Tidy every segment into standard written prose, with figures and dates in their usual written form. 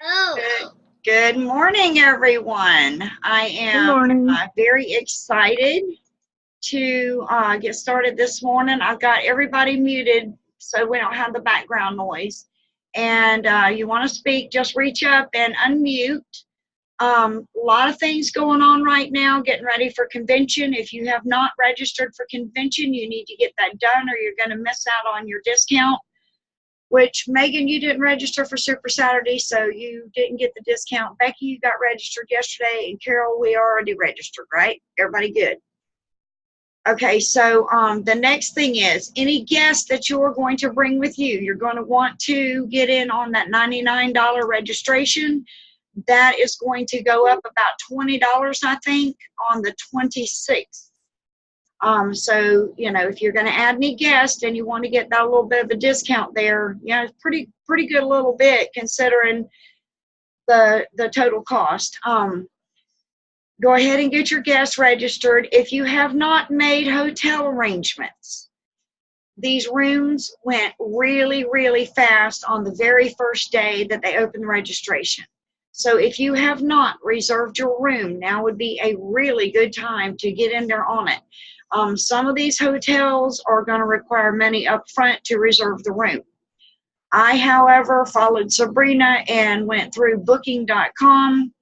Good, good morning, everyone. I Good am morning. very excited to get started this morning. I've got everybody muted so we don't have the background noise. And you want to speak, just reach up and unmute. A lot of things going on right now, getting ready for convention. If you have not registered for convention, you need to get that done or you're going to miss out on your discount. Which, Megan, you didn't register for Super Saturday, so you didn't get the discount. Becky, you got registered yesterday, and Carol, we already registered, right? Everybody good? Okay, so the next thing is any guests that you're going to bring with you, you're going to want to get in on that $99 registration. That is going to go up about $20, I think, on the 26th. So, you know, if you're going to add any guests and you want to get that little bit of a discount there, you know, it's pretty good little bit considering the total cost. Go ahead and get your guests registered. If you have not made hotel arrangements, these rooms went really, really fast on the very first day that they opened the registration. So if you have not reserved your room, now would be a really good time to get in there on it. Some of these hotels are going to require money up front to reserve the room. I, however, followed Sabrina and went through booking.com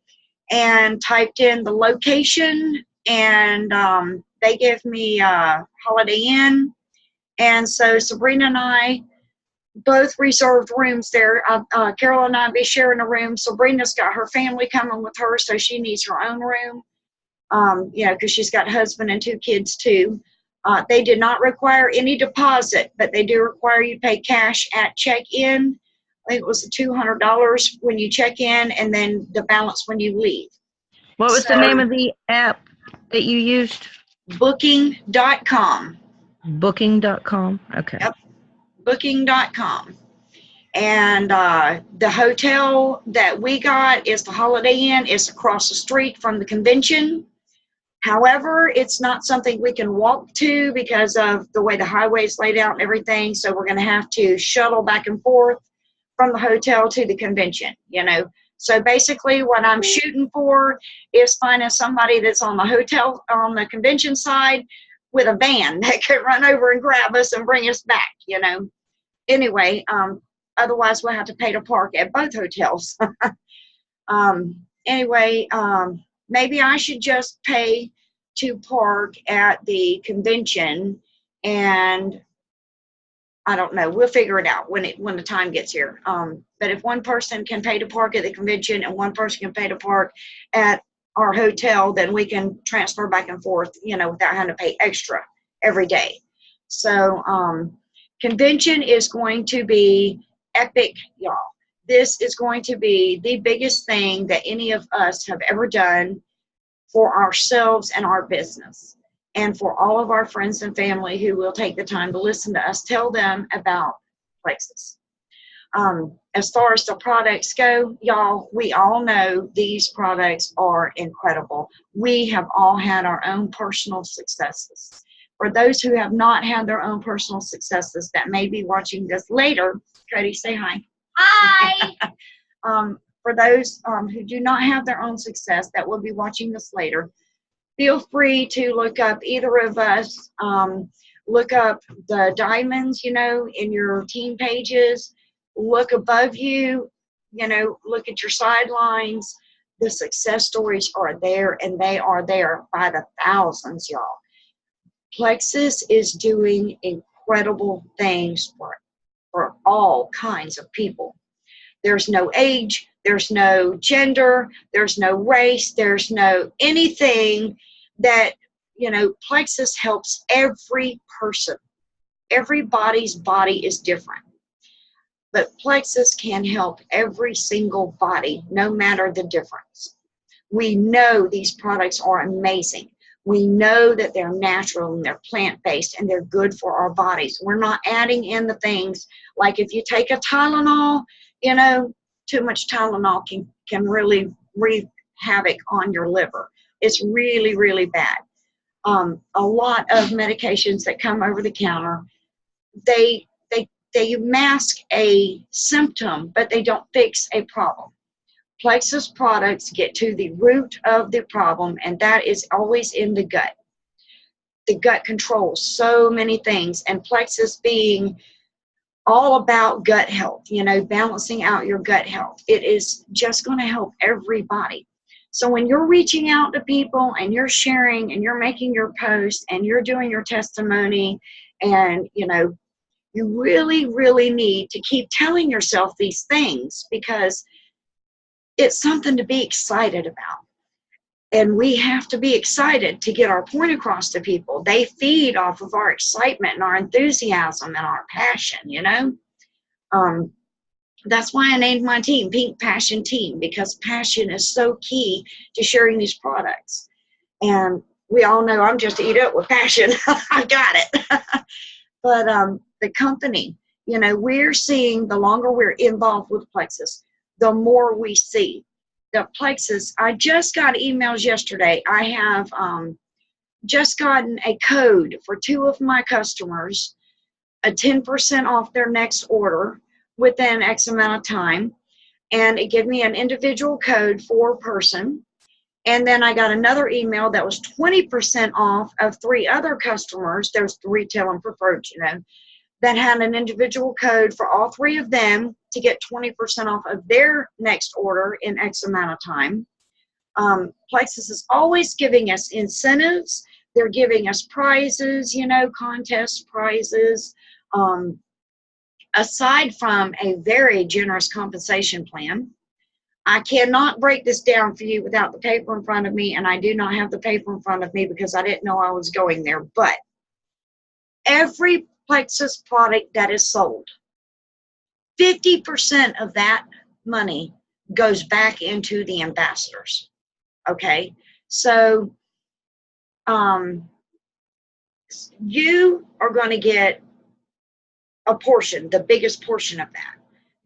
and typed in the location, and they gave me Holiday Inn. And so Sabrina and I both reserved rooms there. Carol and I will be sharing a room. Sabrina's got her family coming with her, so she needs her own room. You know, because she's got a husband and 2 kids too. They did not require any deposit, but they do require you pay cash at check-in. I think it was $200 when you check in, and then the balance when you leave. What was the name of the app that you used? Booking.com. Booking.com. Okay. Yep. Booking.com. And the hotel that we got is the Holiday Inn. It's across the street from the convention. However, it's not something we can walk to because of the way the highway is laid out and everything. So we're going to have to shuttle back and forth from the hotel to the convention, you know. So basically what I'm shooting for is finding somebody that's on the hotel, on the convention side with a van that can run over and grab us and bring us back, you know. Anyway, otherwise we'll have to pay to park at both hotels. Anyway, maybe I should just pay to park at the convention, and I don't know. We'll figure it out when the time gets here. But if one person can pay to park at the convention and one person can pay to park at our hotel, then we can transfer back and forth, you know, without having to pay extra every day. So convention is going to be epic, y'all. This is going to be the biggest thing that any of us have ever done for ourselves and our business. And for all of our friends and family who will take the time to listen to us tell them about Plexus. As far as the products go, y'all, we all know these products are incredible. We have all had our own personal successes. For those who have not had their own personal successes that may be watching this later, Cody, say hi. Hi. For those who do not have their own success that will be watching this later, feel free to look up either of us. Look up the diamonds, you know, in your team pages. Look above you, you know, look at your sidelines. The success stories are there, and they are there by the thousands, y'all. Plexus is doing incredible things for all kinds of people. There's no age, there's no gender, there's no race, there's no anything that, you know, Plexus helps every person. Everybody's body is different. But Plexus can help every single body, no matter the difference. We know these products are amazing. We know that they're natural and they're plant-based and they're good for our bodies. We're not adding in the things like if you take a Tylenol, you know, too much Tylenol can really wreak havoc on your liver. It's really, really bad. A lot of medications that come over the counter, they mask a symptom, but they don't fix a problem. Plexus products get to the root of the problem, and that is always in the gut. The gut controls so many things, and Plexus being all about gut health, you know, balancing out your gut health. It is just going to help everybody. So when you're reaching out to people and you're sharing and you're making your post and you're doing your testimony, and, you know, you really, really need to keep telling yourself these things, because it's something to be excited about. And we have to be excited to get our point across to people. They feed off of our excitement and our enthusiasm and our passion, you know. That's why I named my team Pink Passion Team, because passion is so key to sharing these products. And we all know I'm just eat up with passion. I got it. But the company, you know, we're seeing, the longer we're involved with Plexus, the more we see. The Plexus, I just got emails yesterday. I have just gotten a code for 2 of my customers, a 10% off their next order within X amount of time. And it gave me an individual code for a person. And then I got another email that was 20% off of 3 other customers. There's the retail and preferred, you know, that had an individual code for all 3 of them to get 20% off of their next order in X amount of time. Plexus is always giving us incentives. They're giving us prizes, you know, contest prizes, aside from a very generous compensation plan. I cannot break this down for you without the paper in front of me, and I do not have the paper in front of me because I didn't know I was going there. But every Plexus product that is sold, 50% of that money goes back into the ambassadors. Okay, so you are going to get a portion, the biggest portion of that.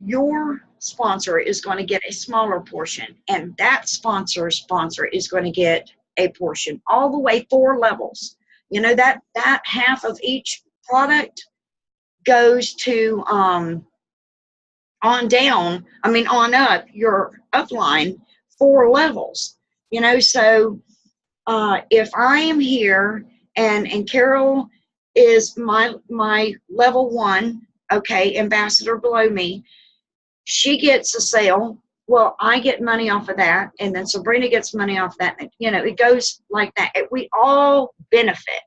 Your sponsor is going to get a smaller portion, and that sponsor is going to get a portion, all the way 4 levels. You know, that half of each product goes to on down, I mean on up, your upline 4 levels. You know, so if I am here and Carol is my level 1, okay, ambassador below me, she gets a sale. Well, I get money off of that, and then Sabrina gets money off that. You know, it goes like that. We all benefit,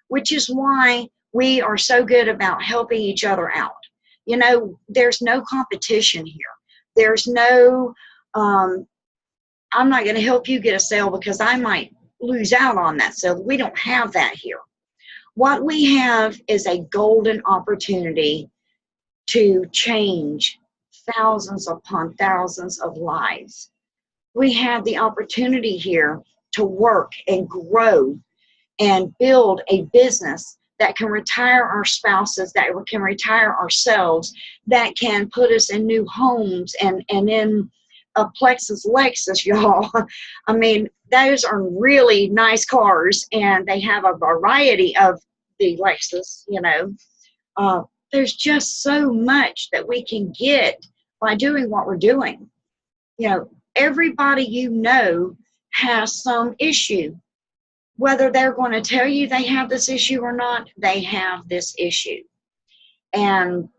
which is why we are so good about helping each other out. You know, there's no competition here. There's no, I'm not going to help you get a sale because I might lose out on that sale. We don't have that here. What we have is a golden opportunity to change thousands upon thousands of lives. We have the opportunity here to work and grow and build a business that can retire our spouses, that can retire ourselves, that can put us in new homes and in a Plexus Lexus, y'all. I mean, those are really nice cars, and they have a variety of the Lexus, you know. There's just so much that we can get by doing what we're doing. You know, everybody you know has some issue. Whether they're going to tell you they have this issue or not, they have this issue. And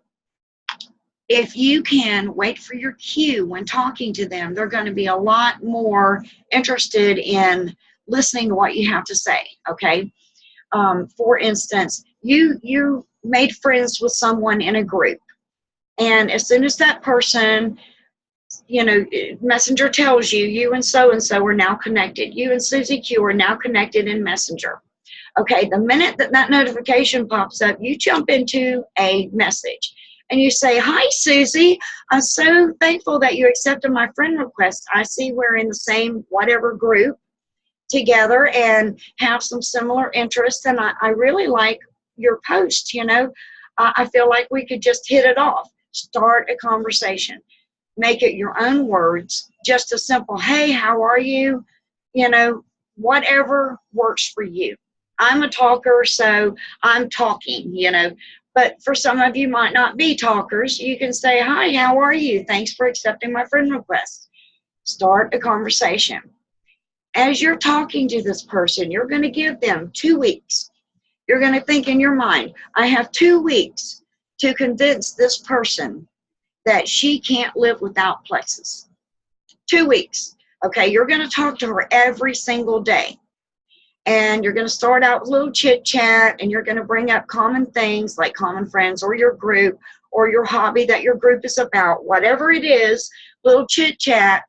if you can wait for your cue when talking to them, they're going to be a lot more interested in listening to what you have to say, okay? For instance, you made friends with someone in a group, and as soon as that person, you know, Messenger tells you, you and so are now connected. You and Susie Q are now connected in Messenger. Okay, the minute that notification pops up, you jump into a message and you say, "Hi, Susie. I'm so thankful that you accepted my friend request. I see we're in the same whatever group together and have some similar interests, and I really like your post, you know. I feel like we could just hit it off." Start a conversation. Make it your own words, just a simple, "Hey, how are you?" You know, whatever works for you. I'm a talker, so I'm talking, you know. But for some of you might not be talkers. You can say, "Hi, how are you? Thanks for accepting my friend request." Start a conversation. As you're talking to this person, you're going to give them 2 weeks. You're going to think in your mind, I have 2 weeks to convince this person that she can't live without plexus. 2 weeks. Okay, you're going to talk to her every single day. And you're going to start out with a little chit chat, and you're going to bring up common things like common friends or your group or your hobby that your group is about, whatever it is, little chit chat,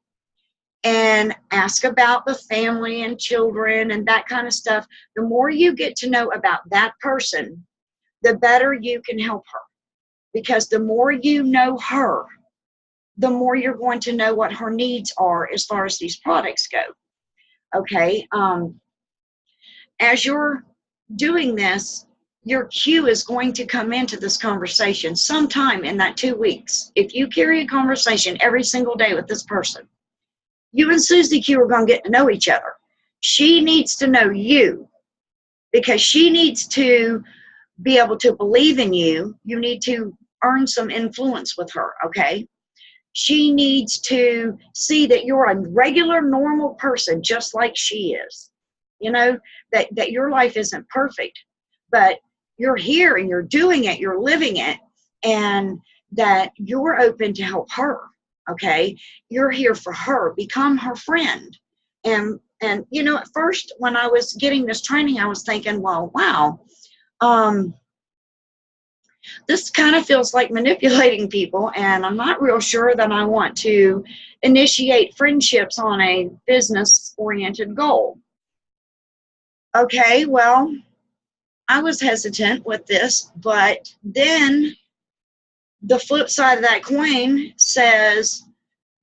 and ask about the family and children and that kind of stuff. The more you get to know about that person, the better you can help her. Because the more you know her, the more you're going to know what her needs are as far as these products go. Okay. As you're doing this, your cue is going to come into this conversation sometime in that 2 weeks. If you carry a conversation every single day with this person, you and Susie Q are going to get to know each other. She needs to know you because she needs to be able to believe in you. You need to earn some influence with her, okay? She needs to see that you're a regular, normal person just like she is. You know, that your life isn't perfect, but you're here and you're doing it, you're living it, and that you're open to help her, okay? You're here for her. Become her friend. And you know, at first when I was getting this training, I was thinking, well, wow, this kind of feels like manipulating people, and I'm not real sure that I want to initiate friendships on a business-oriented goal. Okay, well, I was hesitant with this, but then the flip side of that coin says,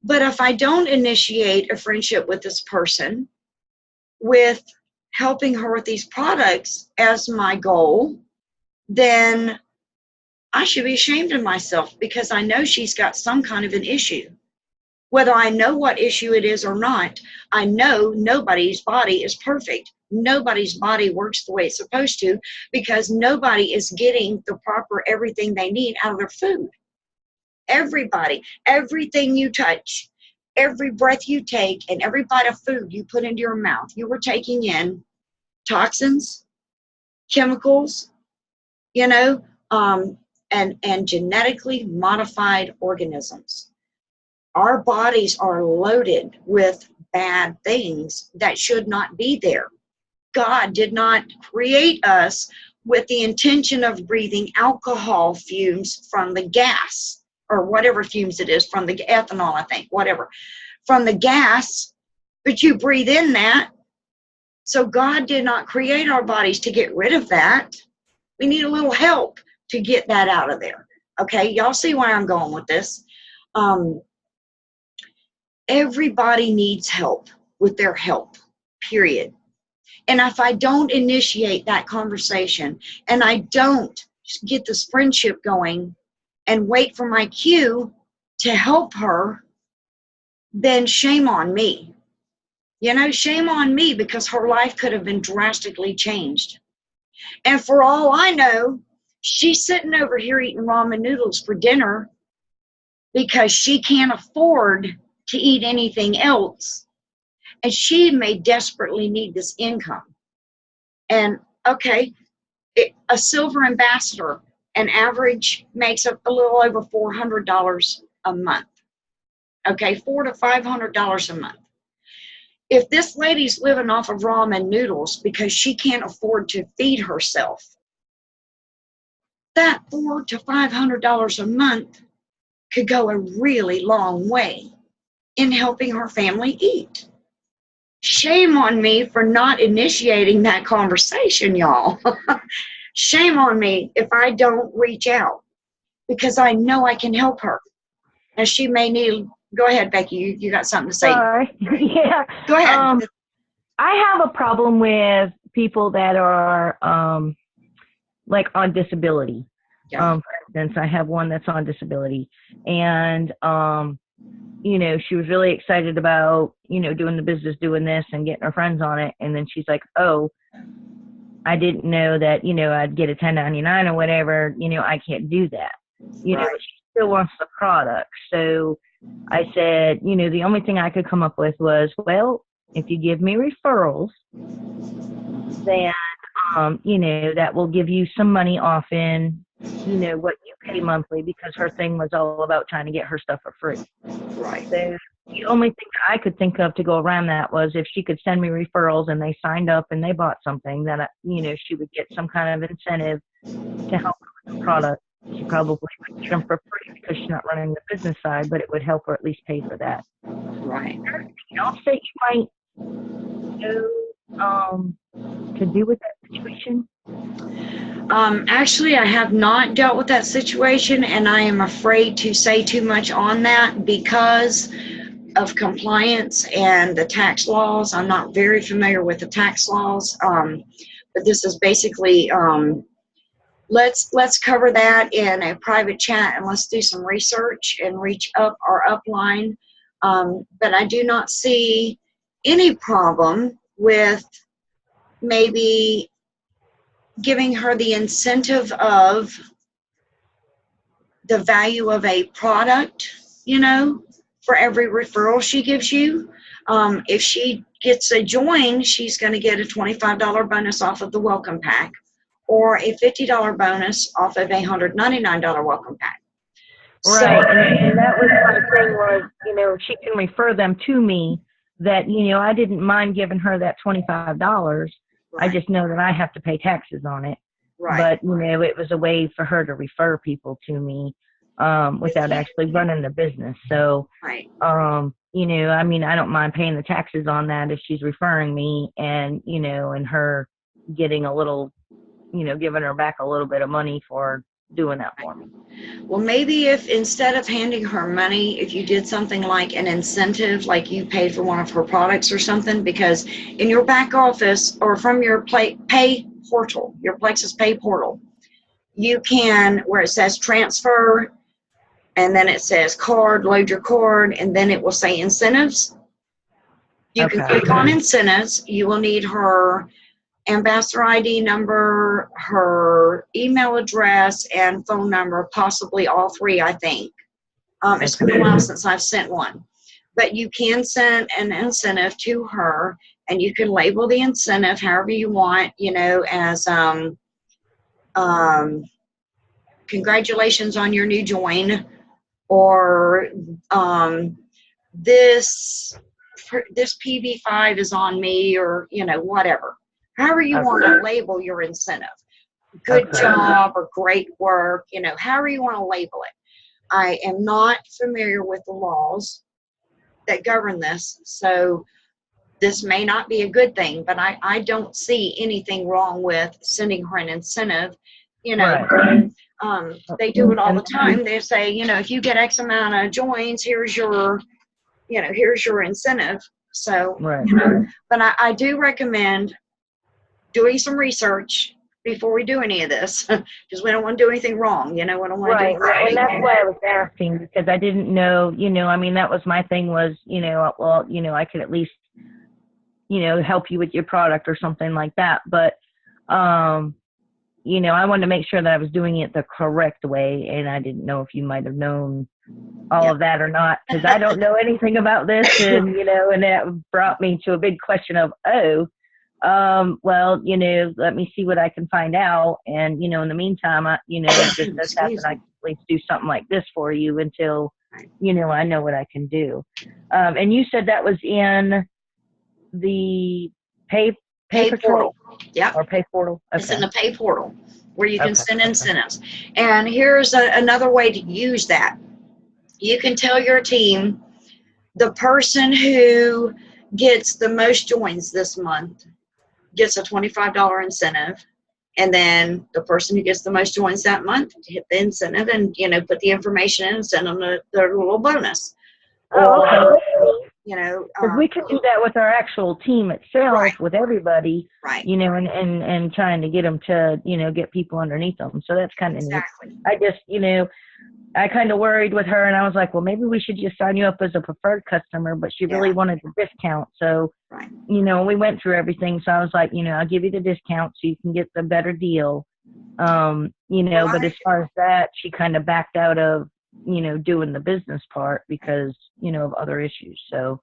but if I don't initiate a friendship with this person with helping her with these products as my goal, then I should be ashamed of myself because I know she's got some kind of an issue. Whether I know what issue it is or not, I know nobody's body is perfect. Nobody's body works the way it's supposed to because nobody is getting the proper everything they need out of their food. Everybody, everything you touch, every breath you take, and every bite of food you put into your mouth, you were taking in toxins, chemicals, you know, and genetically modified organisms. Our bodies are loaded with bad things that should not be there. God did not create us with the intention of breathing alcohol fumes from the gas, or whatever fumes it is, from the ethanol, I think, whatever, from the gas, but you breathe in that. So God did not create our bodies to get rid of that. We need a little help to get that out of there. Okay, y'all see where I'm going with this. Everybody needs help with their health, period. And if I don't initiate that conversation and I don't get this friendship going and wait for my cue to help her, then shame on me. You know, shame on me because her life could have been drastically changed. And for all I know, she's sitting over here eating ramen noodles for dinner because she can't afford to eat anything else. And she may desperately need this income. And okay, a silver ambassador, an average makes up a little over $400 a month. Okay, $400 to $500 a month. If this lady's living off of ramen noodles because she can't afford to feed herself, that $400 to $500 a month could go a really long way in helping her family eat. Shame on me for not initiating that conversation, y'all. Shame on me if I don't reach out because I know I can help her. And she may need, go ahead, Becky, you got something to say. Sorry. Yeah. Go ahead. I have a problem with people that are like on disability. Yeah. For instance, I have one that's on disability, and you know, she was really excited about, you know, doing the business, doing this and getting her friends on it. And then she's like, oh, I didn't know that, you know, I'd get a 1099 or whatever, you know, I can't do that. You know, she still wants the product. So I said, you know, the only thing I could come up with was, well, if you give me referrals, then, you know, that will give you some money off in, you know, what you pay monthly, because her thing was all about trying to get her stuff for free. Right. So the only thing that I could think of to go around that was if she could send me referrals and they signed up and they bought something, that, you know, she would get some kind of incentive to help her with the product. She probably would get them for free because she's not running the business side, but it would help her at least pay for that. Right. Is there anything else that you might know to do with that situation? Actually, I have not dealt with that situation, and I am afraid to say too much on that because of compliance and the tax laws. I'm not very familiar with the tax laws, but this is basically, let's cover that in a private chat, and let's do some research and reach up our upline. But I do not see any problem with maybe giving her the incentive of the value of a product, you know, for every referral she gives you. If she gets a join, she's going to get a $25 bonus off of the welcome pack, or a $50 bonus off of a $199 welcome pack. Right, and that was my thing was, you know, she can refer them to me, that, you know, I didn't mind giving her that $25. Right. I just know that I have to pay taxes on it. Right. But, you know, it was a way for her to refer people to me without actually running the business. So, Right. you know, I mean, I don't mind paying the taxes on that if she's referring me, and, you know, and her getting a little, you know, giving her back a little bit of money for doing that for me. Well, maybe if instead of handing her money, if you did something like an incentive, like you paid for one of her products or something, because in your back office or from your pay portal, your Plexus Pay portal, you can, where it says transfer, and then it says card, load your card, and then it will say incentives. You can click on incentives. You will need her ambassador ID number, her email address, and phone number, possibly all three, I think. It's been a while since I've sent one. But you can send an incentive to her, and you can label the incentive however you want, you know, as congratulations on your new join, or this PV5 is on me, or, you know, whatever. However you want to label your incentive. Good job or great work, you know, however you want to label it. I am not familiar with the laws that govern this, so this may not be a good thing, but I don't see anything wrong with sending her an incentive. You know, they do it all the time. They say, you know, if you get X amount of joins, here's your, you know, here's your incentive. So, you know, but I do recommend doing some research before we do any of this, because we don't want to do anything wrong, you know, we don't want to do anything. And that's why I was asking, because I didn't know, you know, I mean, that was my thing was, you know, well, you know, I could at least, you know, help you with your product or something like that. But, you know, I wanted to make sure that I was doing it the correct way, and I didn't know if you might have known all of that or not, because I don't know anything about this, and, you know, and that brought me to a big question of, well, you know, let me see what I can find out. And, you know, in the meantime, you know, if this does happen, I can at least do something like this for you until, you know, I know what I can do. And you said that was in the pay portal. Yeah. Or pay portal. Okay. It's in the pay portal where you can send incentives. And here's another way to use that. You can tell your team the person who gets the most joins this month gets a $25 incentive, and then the person who gets the most joins that month hit the incentive and, you know, put the information in and send them their little bonus. Or, you know, because we could do that with our actual team itself, with everybody, you know, and trying to get them to, you know, get people underneath them. So that's kind of neat. I just, you know, I kind of worried with her, and I was like, well, maybe we should just sign you up as a preferred customer, but she really wanted the discount. So, you know, we went through everything. So I was like, you know, I'll give you the discount so you can get the better deal. You know, but as far as that, she kind of backed out of doing the business part because, of other issues. So,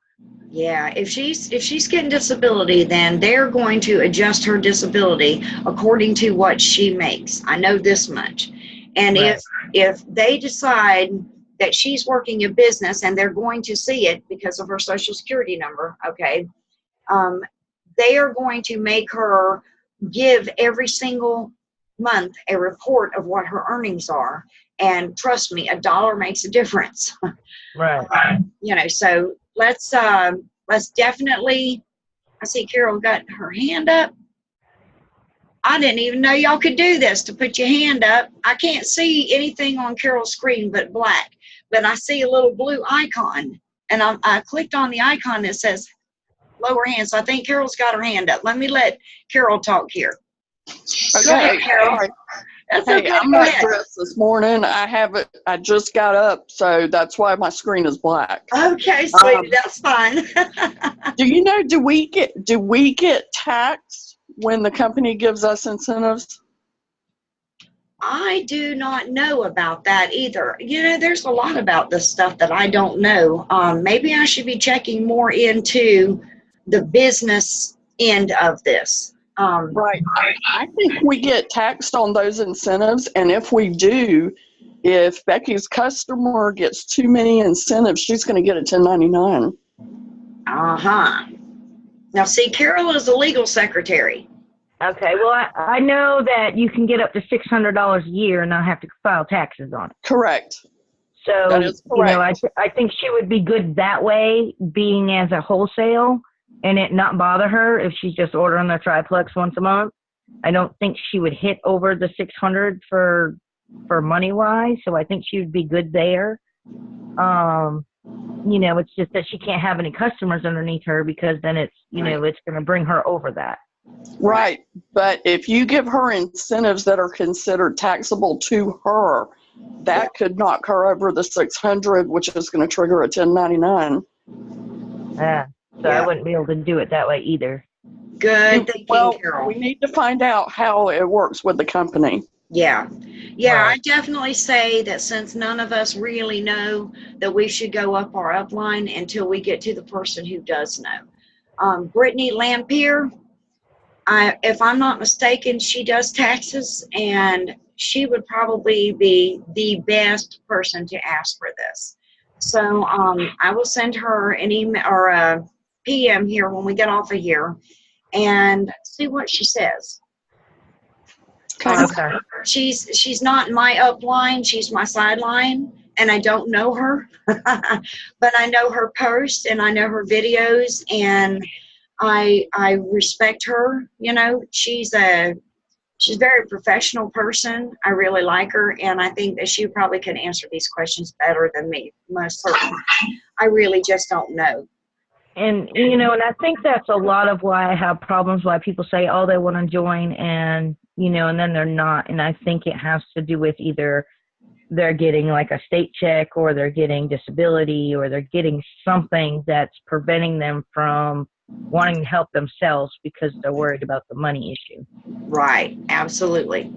yeah, if she's getting disability, then they're going to adjust her disability according to what she makes. I know this much. And right. if they decide that she's working a business and they're going to see it because of her social security number, okay, they are going to make her give every single month a report of what her earnings are. And trust me, a dollar makes a difference. Right. So let's definitely, I see Carol got her hand up. I didn't even know y'all could do this, to put your hand up. I can't see anything on Carol's screen but black, but I see a little blue icon, and I clicked on the icon that says lower hand, so I think Carol's got her hand up. Let me let Carol talk here. Okay, Go ahead, Carol. all right. That's Hey, okay. I'm Go not ahead. dressed this morning. I just got up, so that's why my screen is black. Okay, sweetie, that's fine. Do you know, do we get taxed when the company gives us incentives? I do not know about that either. There's a lot about this stuff that I don't know. Maybe I should be checking more into the business end of this. Right. I think we get taxed on those incentives, and if we do, if Becky's customer gets too many incentives, she's going to get a 1099. Uh-huh. Now, see, Carol is a legal secretary. Okay. Well, I know that you can get up to $600 a year and not have to file taxes on it. Correct. So, That is correct. I think she would be good that way, being as a wholesale, and it not bother her if she's just ordering a triplex once a month. I don't think she would hit over the 600 for money wise. So I think she would be good there. It's just that she can't have any customers underneath her because then it's, it's going to bring her over that. Right. But if you give her incentives that are considered taxable to her, that could knock her over the 600, which is going to trigger a 1099. Yeah. So I wouldn't be able to do it that way either. Good thinking, Well, Carol. we need to find out how it works with the company. Yeah. Right. I definitely say that since none of us really know, that we should go up our upline until we get to the person who does know. Brittany Lampier, if I'm not mistaken, she does taxes, and she would probably be the best person to ask for this. So I will send her an email or a PM here when we get off of here and see what she says. Okay. She's not my upline, she's my sideline, and I don't know her, but I know her posts and I know her videos, and I respect her. She's a very professional person. I really like her, and I think that she probably can answer these questions better than me, most certainly. I really just don't know. And, and I think that's a lot of why I have problems, why people say, oh, they want to join and, and then they're not. And I think it has to do with either they're getting like a state check or they're getting disability or they're getting something that's preventing them from wanting to help themselves because they're worried about the money issue. Right. Absolutely.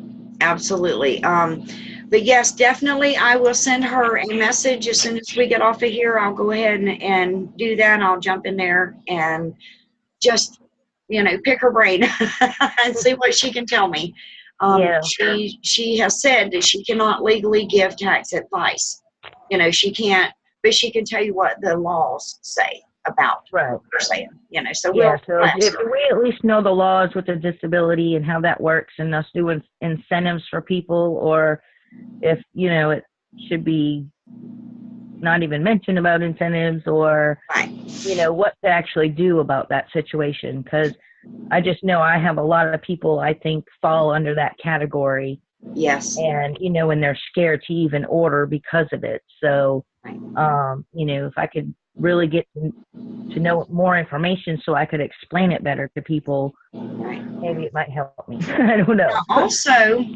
But yes, definitely, I will send her a message as soon as we get off of here. I'll go ahead and do that. I'll jump in there and just, pick her brain and see what she can tell me. Yeah. She has said that she cannot legally give tax advice. She can't, but she can tell you what the laws say about right. what they're saying. So yeah. So if we at least know the laws with the disability and how that works, and us doing incentives for people, or if it should be not even mentioned about incentives, or right. What to actually do about that situation, because I just know I have a lot of people I think fall under that category. Yes. And and they're scared to even order because of it. So if I could really get to know more information so I could explain it better to people, right. Maybe it might help me. I don't know. Now, also,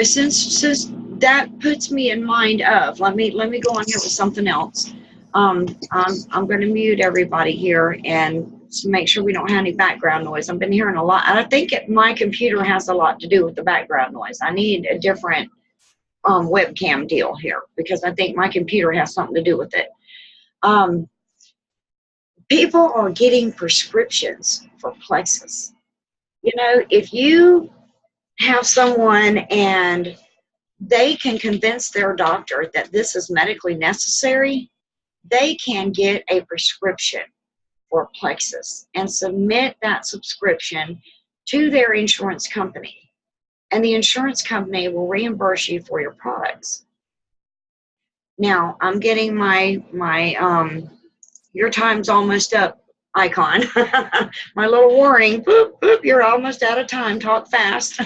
since that puts me in mind of, let me go on here with something else. I'm going to mute everybody here and to make sure we don't have any background noise. I've been hearing a lot, and I think my computer has a lot to do with the background noise. I need a different webcam deal here because I think my computer has something to do with it. People are getting prescriptions for Plexus. You know, if you have someone and they can convince their doctor that this is medically necessary, they can get a prescription for Plexus and submit that subscription to their insurance company. And the insurance company will reimburse you for your products. Now, I'm getting my your time's almost up icon. My little warning, boop, boop, you're almost out of time, talk fast.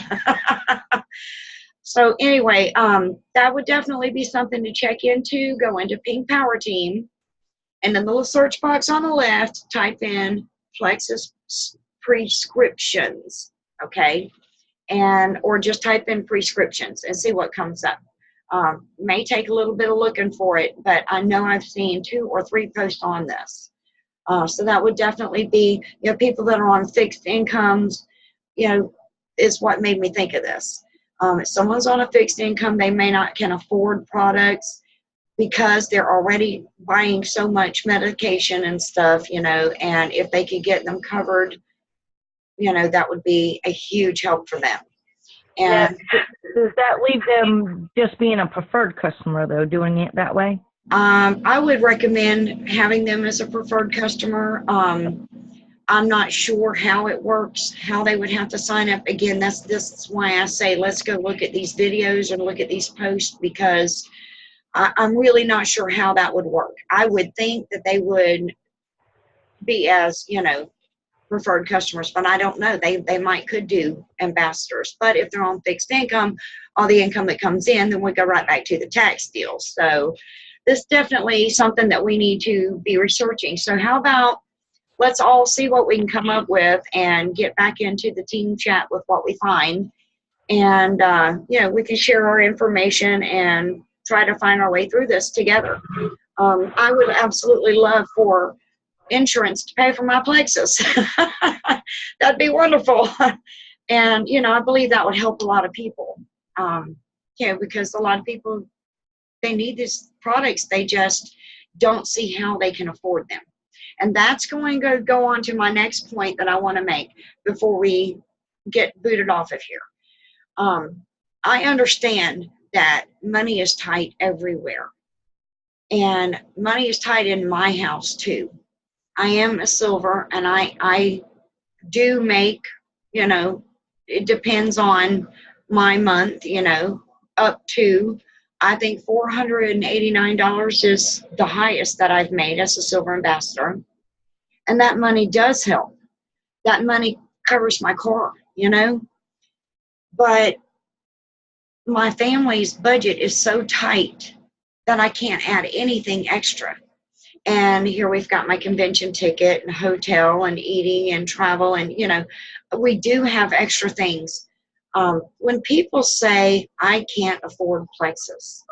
So anyway, that would definitely be something to check into. Go into Pink Power Team, and in the little search box on the left, type in Plexus prescriptions, okay? Or just type in prescriptions and see what comes up. May take a little bit of looking for it, but I know I've seen 2 or 3 posts on this. So that would definitely be, you know, people that are on fixed incomes, you know, is what made me think of this. If someone's on a fixed income, they may not can afford products because they're already buying so much medication and stuff, you know, and if they could get them covered, you know, that would be a huge help for them. And does that leave them just being a preferred customer, though, doing it that way? I would recommend having them as a preferred customer. I'm not sure how it works, how they would have to sign up. Again, this is why I say let's go look at these videos and look at these posts, because I'm really not sure how that would work. I would think that they would be as, you know, preferred customers, but I don't know. They could do ambassadors. But if they're on fixed income, all the income that comes in, then we go right back to the tax deal. So this is definitely something that we need to be researching. So how about let's all see what we can come up with and get back into the team chat with what we find. And, you know, we can share our information and try to find our way through this together. I would absolutely love for insurance to pay for my Plexus. That'd be wonderful. And, you know, I believe that would help a lot of people. You know, because a lot of people, they need these products. They just don't see how they can afford them. And that's going to go on to my next point that I want to make before we get booted off of here. I understand that money is tight everywhere. And money is tight in my house too. I am a silver, and I do make, you know, it depends on my month, you know, up to, I think $489 is the highest that I've made as a silver ambassador. And that money does help. That money covers my car, you know. But my family's budget is so tight that I can't add anything extra. And here we've got my convention ticket and hotel and eating and travel, and, you know, we do have extra things. When people say, I can't afford Plexus,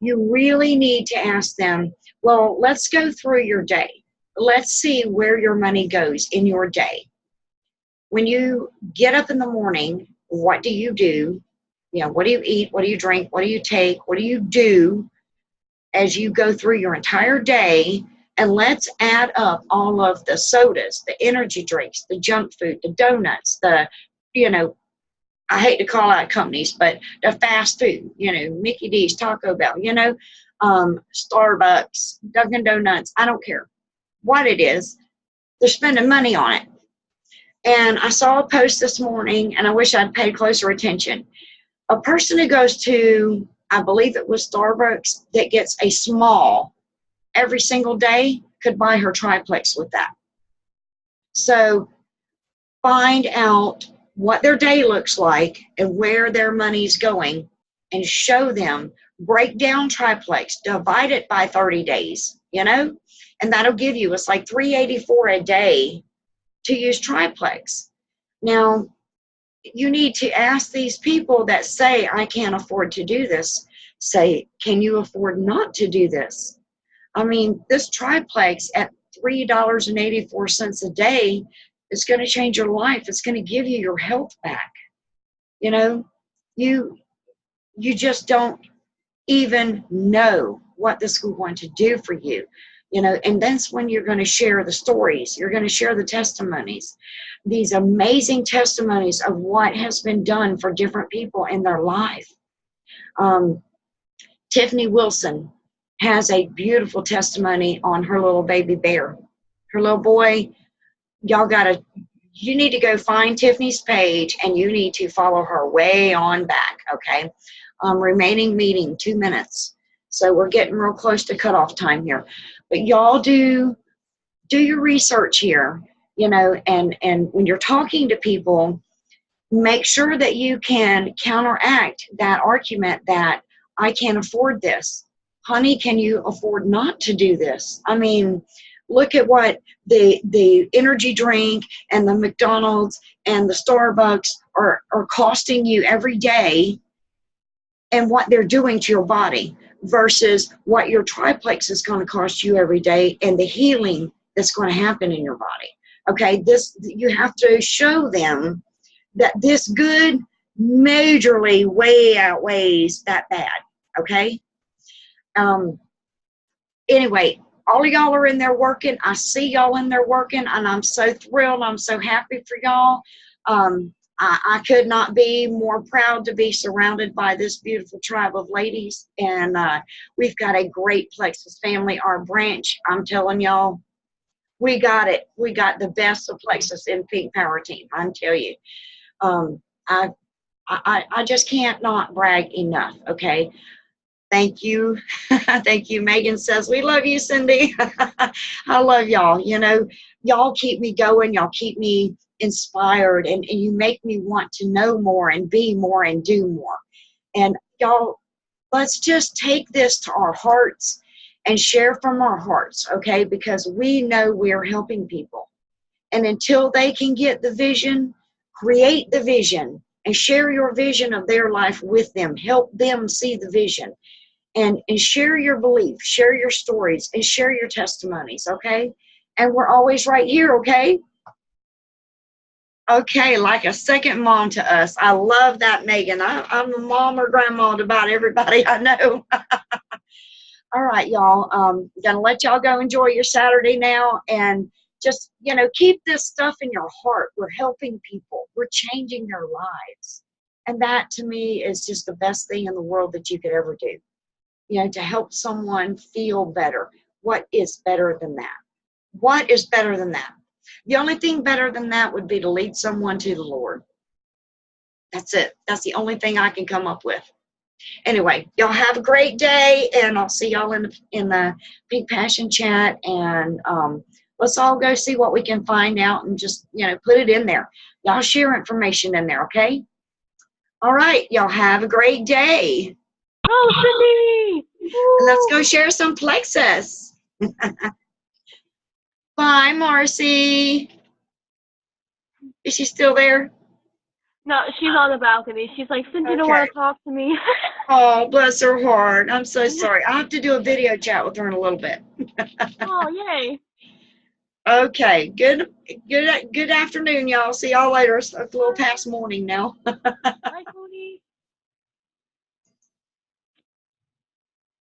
you really need to ask them, well, let's go through your day. Let's see where your money goes in your day. When you get up in the morning, what do you do? You know, what do you eat? What do you drink? What do you take? What do you do as you go through your entire day? And let's add up all of the sodas, the energy drinks, the junk food, the donuts, the, you know, I hate to call out companies, but the fast food, you know, Mickey D's, Taco Bell, you know, Starbucks, Dunkin' Donuts, I don't care what it is, they're spending money on it. And I saw a post this morning, and I wish I'd paid closer attention. A person who goes to, I believe it was Starbucks, that gets a small every single day could buy her triplex with that. So find out what their day looks like and where their money's going, and show them, break down triplex, divide it by 30 days, you know, and that'll give you, it's like $384 a day to use triplex. Now, you need to ask these people that say, I can't afford to do this, say, can you afford not to do this? I mean, this triplex at $3.84 a day is going to change your life. It's going to give you your health back. You know, you just don't even know what this is going to do for you. You know, and that's when you're going to share the stories. You're going to share the testimonies, these amazing testimonies of what has been done for different people in their life. Tiffany Wilson has a beautiful testimony on her little baby bear. Her little boy, you need to go find Tiffany's page and you need to follow her way on back, okay? Remaining meeting, 2 minutes. So we're getting real close to cutoff time here. But y'all do your research here, you know, and when you're talking to people, make sure that you can counteract that argument that I can't afford this. Honey, can you afford not to do this? I mean, look at what the energy drink and the McDonald's and the Starbucks are costing you every day, and what they're doing to your body versus what your triplex is going to cost you every day and the healing that's going to happen in your body. Okay, you have to show them that this good majorly way outweighs that bad. Okay. Anyway, all of y'all are in there working. I see y'all in there working, and I'm so thrilled. I'm so happy for y'all. I could not be more proud to be surrounded by this beautiful tribe of ladies. And we've got a great Plexus family. Our branch, I'm telling y'all, we got it. We got the best of Plexus in Pink Power Team. I'm telling you. I just can't not brag enough, okay? Thank you. Thank you. Megan says, we love you, Cindy. I love y'all. You know, y'all keep me going. Y'all keep me inspired, and you make me want to know more and be more and do more. And y'all, let's just take this to our hearts and share from our hearts, okay? Because we know we're helping people. And until they can get the vision, create the vision and share your vision of their life with them. Help them see the vision. And share your belief, share your stories, and share your testimonies, okay? And we're always right here, okay? Okay, like a second mom to us. I love that, Megan. I'm a mom or grandma to about everybody I know. All right, y'all. Gonna let y'all go enjoy your Saturday now, and just, you know, keep this stuff in your heart. We're helping people. We're changing their lives. And that, to me, is just the best thing in the world that you could ever do. You know, to help someone feel better. What is better than that? What is better than that? The only thing better than that would be to lead someone to the Lord. That's it. That's the only thing I can come up with. Anyway, y'all have a great day, and I'll see y'all in the Pink Passion chat, and let's all go see what we can find out and just, you know, put it in there. Y'all share information in there, okay? All right, y'all have a great day. Oh, Cindy! Let's go share some Plexus. Bye, Marcy. Is she still there? No, she's on the balcony. She's like, Cindy, don't want to talk to me. Oh, bless her heart. I'm so sorry. I have to do a video chat with her in a little bit. Oh, yay. Okay. Good afternoon, y'all. See y'all later. It's a little past morning now. Bye, Tony.